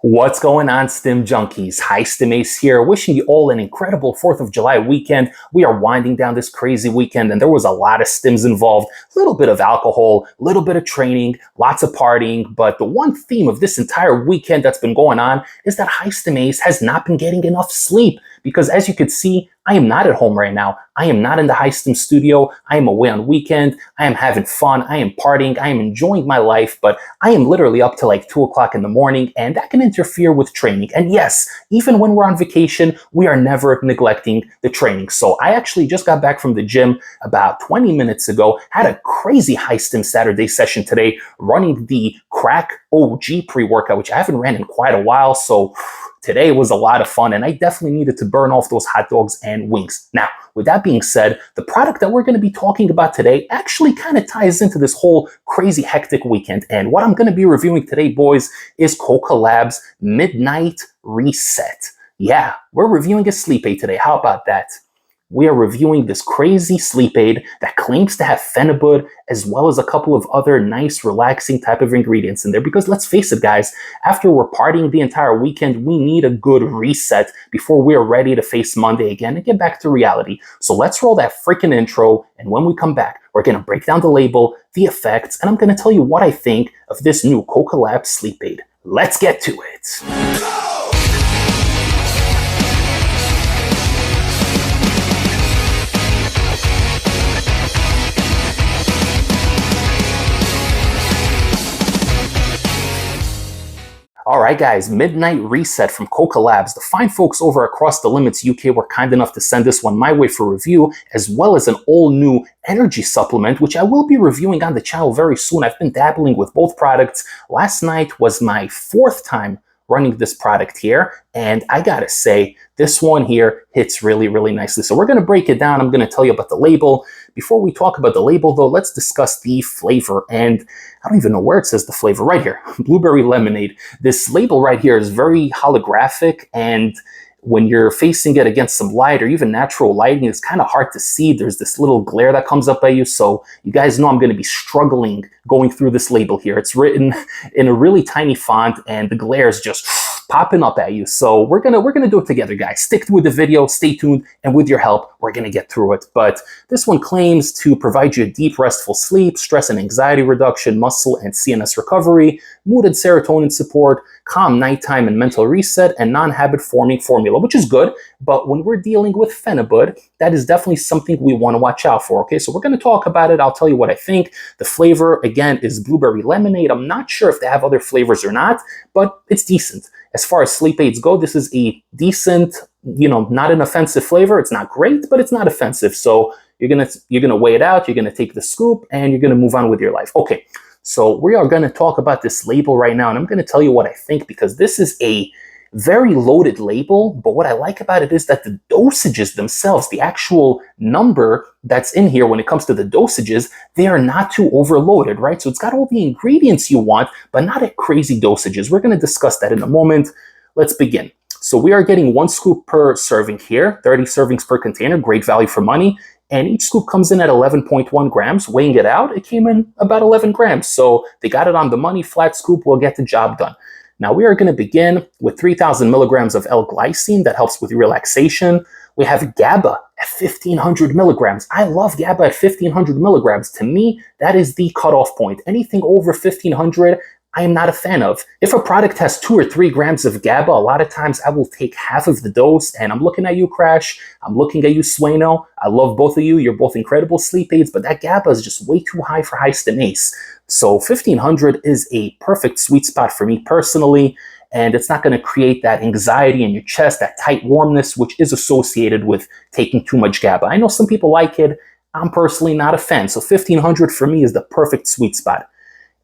What's going on, Stim junkies? Hi, Stim Ace here, wishing you all an incredible 4th of July weekend. We are winding down this crazy weekend, and there was a lot of Stims involved. A little bit of alcohol, a little bit of training, lots of partying, but the one theme of this entire weekend that's been going on is that Hi, Stim Ace has not been getting enough sleep. Because as you can see, I am not at home right now. I am not in the High Stim studio. I am away on weekend. I am having fun. I am partying. I am enjoying my life, but I am literally up to like 2 o'clock in the morning, and that can interfere with training. And yes, even when we're on vacation, we are never neglecting the training. So I actually just got back from the gym about 20 minutes ago, had a crazy High Stim Saturday session today, running the Crack OG pre-workout, which I haven't ran in quite a while. So today was a lot of fun, and I definitely needed to burn off those hot dogs and wings. Now, with that being said, the product that we're going to be talking about today actually kind of ties into this whole crazy hectic weekend. And what I'm going to be reviewing today, boys, is Koka Labz Midnight Reset. Yeah, we're reviewing a sleep aid today. How about that? We are reviewing this crazy sleep aid that claims to have phenibut as well as a couple of other nice, relaxing type of ingredients in there. Because let's face it, guys, after we're partying the entire weekend, we need a good reset before we're ready to face Monday again and get back to reality. So let's roll that freaking intro. And when we come back, we're going to break down the label, the effects, and I'm going to tell you what I think of this new Koka Labz sleep aid. Let's get to it. All right, guys, Midnight Reset from Koka Labz. The fine folks over across the Limits UK were kind enough to send this one my way for review, as well as an all-new energy supplement, which I will be reviewing on the channel very soon. I've been dabbling with both products. Last night was my 4th time running this product here, and I gotta say, this one here hits really, really nicely. So we're gonna break it down. I'm gonna tell you about the label. Before we talk about the label, though, let's discuss the flavor. And I don't even know where it says the flavor. Right here, blueberry lemonade. This label right here is very holographic, and when you're facing it against some light or even natural lighting, it's kind of hard to see. There's this little glare that comes up at you. So you guys know I'm going to be struggling going through this label here. It's written in a really tiny font, and the glare is just popping up at you. So we're gonna do it together, guys. Stick with the video, stay tuned, and with your help, we're gonna get through it. But this one claims to provide you a deep, restful sleep, stress and anxiety reduction, muscle and CNS recovery, mood and serotonin support, calm nighttime and mental reset, and non-habit forming formula, which is good. But when we're dealing with phenibut, that is definitely something we want to watch out for. Okay, so we're going to talk about it. I'll tell you what I think. The flavor, again, is blueberry lemonade. I'm not sure if they have other flavors or not, but it's decent. As far as sleep aids go, this is a decent, not an offensive flavor. It's not great, but it's not offensive. So you're gonna weigh it out. You're gonna take the scoop, and you're gonna move on with your life. Okay. So we are going to talk about this label right now, and I'm going to tell you what I think, because this is a very loaded label. But what I like about it is that the dosages themselves, the actual number that's in here when it comes to the dosages, they are not too overloaded, right? So it's got all the ingredients you want, but not at crazy dosages. We're going to discuss that in a moment. Let's begin. So we are getting 1 scoop per serving here, 30 servings per container, great value for money. And each scoop comes in at 11.1 grams. Weighing it out, it came in about 11 grams. So they got it on the money. Flat scoop will get the job done. Now we are going to begin with 3,000 milligrams of L-glycine that helps with relaxation. We have GABA at 1,500 milligrams. I love GABA at 1,500 milligrams. To me, that is the cutoff point. Anything over 1,500, I am not a fan of. If a product has 2 or 3 grams of GABA, a lot of times I will take half of the dose. And I'm looking at you, Crash. I'm looking at you, Sueno. I love both of you. You're both incredible sleep aids, but that GABA is just way too high for High Stim Ace. So 1,500 is a perfect sweet spot for me personally. And it's not going to create that anxiety in your chest, that tight warmness, which is associated with taking too much GABA. I know some people like it. I'm personally not a fan. So 1,500 for me is the perfect sweet spot.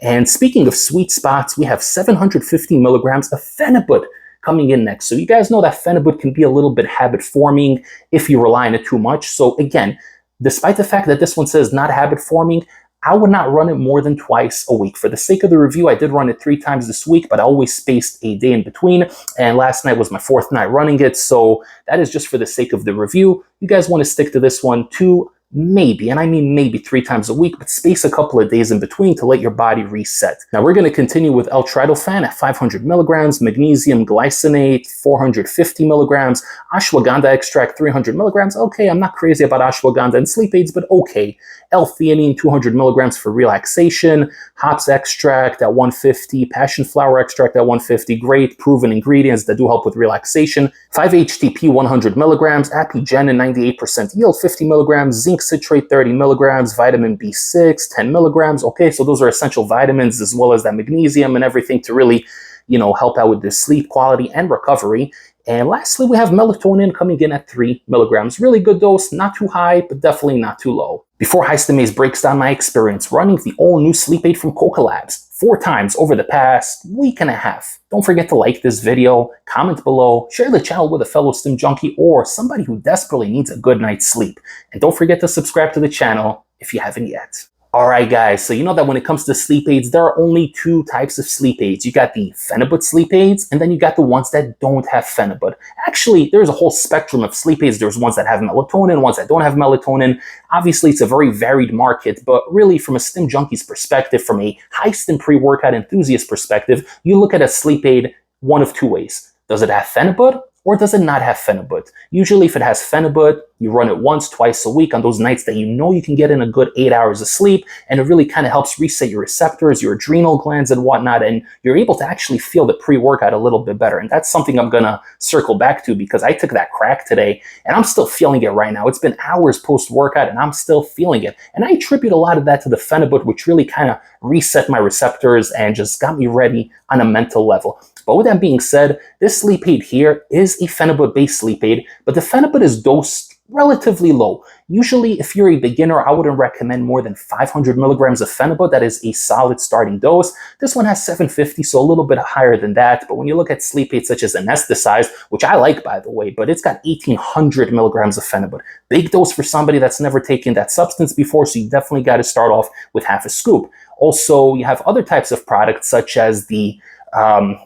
And speaking of sweet spots, we have 750 milligrams of phenibut coming in next. So you guys know that phenibut can be a little bit habit forming if you rely on it too much. So again, despite the fact that this one says not habit forming, I would not run it more than twice a week. For the sake of the review, I did run it 3 times this week, but I always spaced a day in between. And last night was my 4th night running it. So that is just for the sake of the review. You guys want to stick to this one, 2 maybe, and I mean maybe 3 times a week, but space a couple of days in between to let your body reset. Now we're going to continue with L-tryptophan at 500 milligrams, magnesium glycinate 450 milligrams, ashwagandha extract 300 milligrams. Okay, I'm not crazy about ashwagandha and sleep aids, but okay. L-theanine 200 milligrams for relaxation, hops extract at 150, passion flower extract at 150, great proven ingredients that do help with relaxation. 5-HTP 100 milligrams, apigenin 98% yield 50 milligrams, zinc citrate 30 milligrams, vitamin B6 10 milligrams. Okay, so those are essential vitamins as well as that magnesium and everything to really, help out with the sleep quality and recovery. And lastly, we have melatonin coming in at 3 milligrams. Really good dose, not too high, but definitely not too low. Before Stim breaks down my experience running the all-new sleep aid from Koka Labz 4 times over the past week and a half, don't forget to like this video, comment below, share the channel with a fellow Stim junkie or somebody who desperately needs a good night's sleep. And don't forget to subscribe to the channel if you haven't yet. Alright guys, so you know that when it comes to sleep aids, there are only 2 types of sleep aids. You got the phenibut sleep aids, and then you got the ones that don't have phenibut. Actually, there's a whole spectrum of sleep aids. There's ones that have melatonin, ones that don't have melatonin. Obviously, it's a very varied market, but really from a Stim junkie's perspective, from a high Stim pre-workout enthusiast perspective, you look at a sleep aid one of 2 ways. Does it have phenibut? Or does it not have phenibut? Usually if it has phenibut, you run it once, twice a week on those nights that you can get in a good 8 hours of sleep, and it really kind of helps reset your receptors, your adrenal glands and whatnot, and you're able to actually feel the pre-workout a little bit better. And that's something I'm gonna circle back to because I took that crack today and I'm still feeling it right now. It's been hours post-workout and I'm still feeling it. And I attribute a lot of that to the phenibut, which really kind of reset my receptors and just got me ready on a mental level. But with that being said, this sleep aid here is a phenibut-based sleep aid, but the phenibut is dosed relatively low. Usually, if you're a beginner, I wouldn't recommend more than 500 milligrams of phenibut. That is a solid starting dose. This one has 750, so a little bit higher than that. But when you look at sleep aids such as Anesthetized, which I like, by the way, but it's got 1800 milligrams of phenibut. Big dose for somebody that's never taken that substance before, so you definitely got to start off with half a scoop. Also, you have other types of products such as the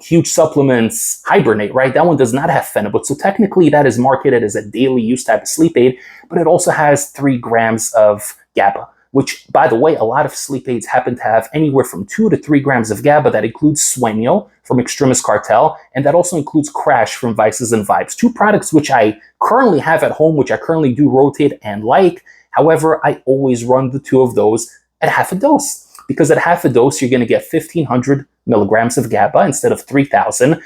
huge supplements Hibernate, right? That one does not have phenibut, so technically that is marketed as a daily use type of sleep aid, but it also has 3 grams of GABA, which, by the way, a lot of sleep aids happen to have anywhere from 2 to 3 grams of GABA. That includes Sueño from Extremis Cartel, and that also includes Crash from Vices and Vibes. 2 products which I currently have at home, which I currently do rotate and like. However, I always run the 2 of those at half a dose, because at half a dose, you're going to get 1500 milligrams of GABA instead of 3000.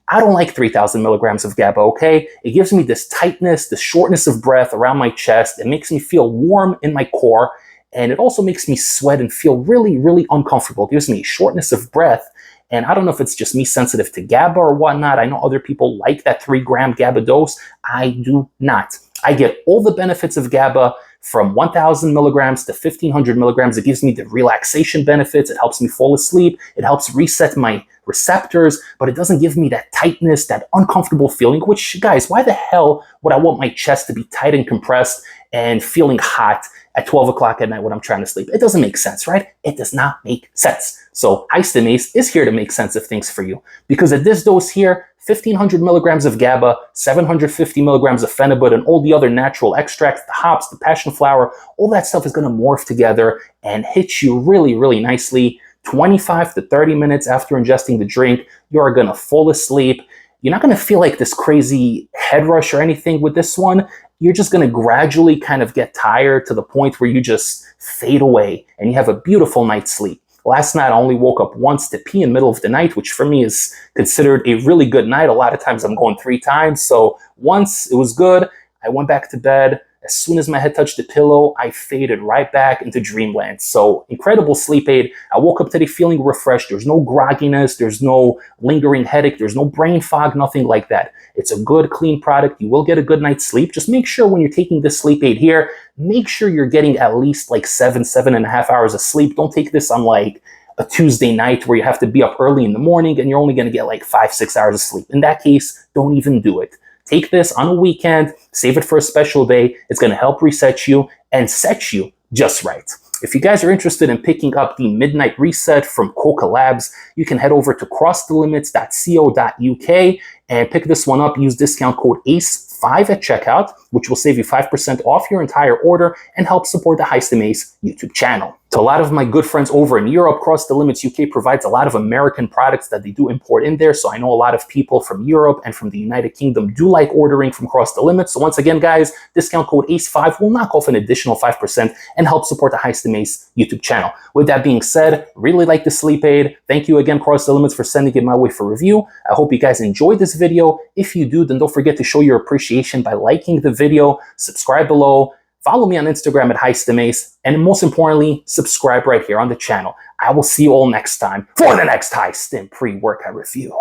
I don't like 3000 milligrams of GABA, okay? It gives me this tightness, this shortness of breath around my chest. It makes me feel warm in my core, and it also makes me sweat and feel really, really uncomfortable. It gives me a shortness of breath, and I don't know if it's just me sensitive to GABA or whatnot. I know other people like that 3-gram GABA dose. I do not. I get all the benefits of GABA from 1000 milligrams to 1500 milligrams. It gives me the relaxation benefits. It helps me fall asleep. It helps reset my receptors, but it doesn't give me that tightness, that uncomfortable feeling, which, guys, why the hell would I want my chest to be tight and compressed and feeling hot at 12 o'clock at night when I'm trying to sleep? It doesn't make sense, right? It does not make sense. So Stim is here to make sense of things for you, because at this dose here, 1500 milligrams of GABA, 750 milligrams of phenibut, and all the other natural extracts, the hops, the passion flower, all that stuff is going to morph together and hit you really, really nicely. 25 to 30 minutes after ingesting the drink, you are going to fall asleep. You're not going to feel like this crazy head rush or anything with this one. You're just going to gradually kind of get tired to the point where you just fade away and you have a beautiful night's sleep. Last night, I only woke up once to pee in the middle of the night, which for me is considered a really good night. A lot of times I'm going 3 times. So once it was good, I went back to bed. As soon as my head touched the pillow, I faded right back into dreamland. So incredible sleep aid. I woke up today feeling refreshed. There's no grogginess. There's no lingering headache. There's no brain fog, nothing like that. It's a good, clean product. You will get a good night's sleep. Just make sure when you're taking this sleep aid here, make sure you're getting at least like 7.5 hours of sleep. Don't take this on like a Tuesday night where you have to be up early in the morning and you're only going to get like 5-6 hours of sleep. In that case, don't even do it. Take this on a weekend, save it for a special day. It's going to help reset you and set you just right. If you guys are interested in picking up the Midnight Reset from Koka Labz, you can head over to crossthelimits.co.uk and pick this one up. Use discount code ACE5 at checkout. which will save you 5% off your entire order and help support the High Stim Ace YouTube channel. To a lot of my good friends over in Europe, Cross the Limits UK provides a lot of American products that they do import in there. So I know a lot of people from Europe and from the United Kingdom do like ordering from Cross the Limits. So once again, guys, discount code ACE5 will knock off an additional 5% and help support the High Stim Ace YouTube channel. With that being said, really like the sleep aid. Thank you again, Cross the Limits, for sending it my way for review. I hope you guys enjoyed this video. If you do, then don't forget to show your appreciation by liking the video, subscribe below, follow me on Instagram at HighStimAce, and most importantly, subscribe right here on the channel. I will see you all next time for the next High Stim pre-workout review.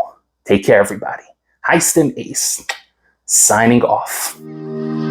Take care, everybody. High Stim Ace, signing off.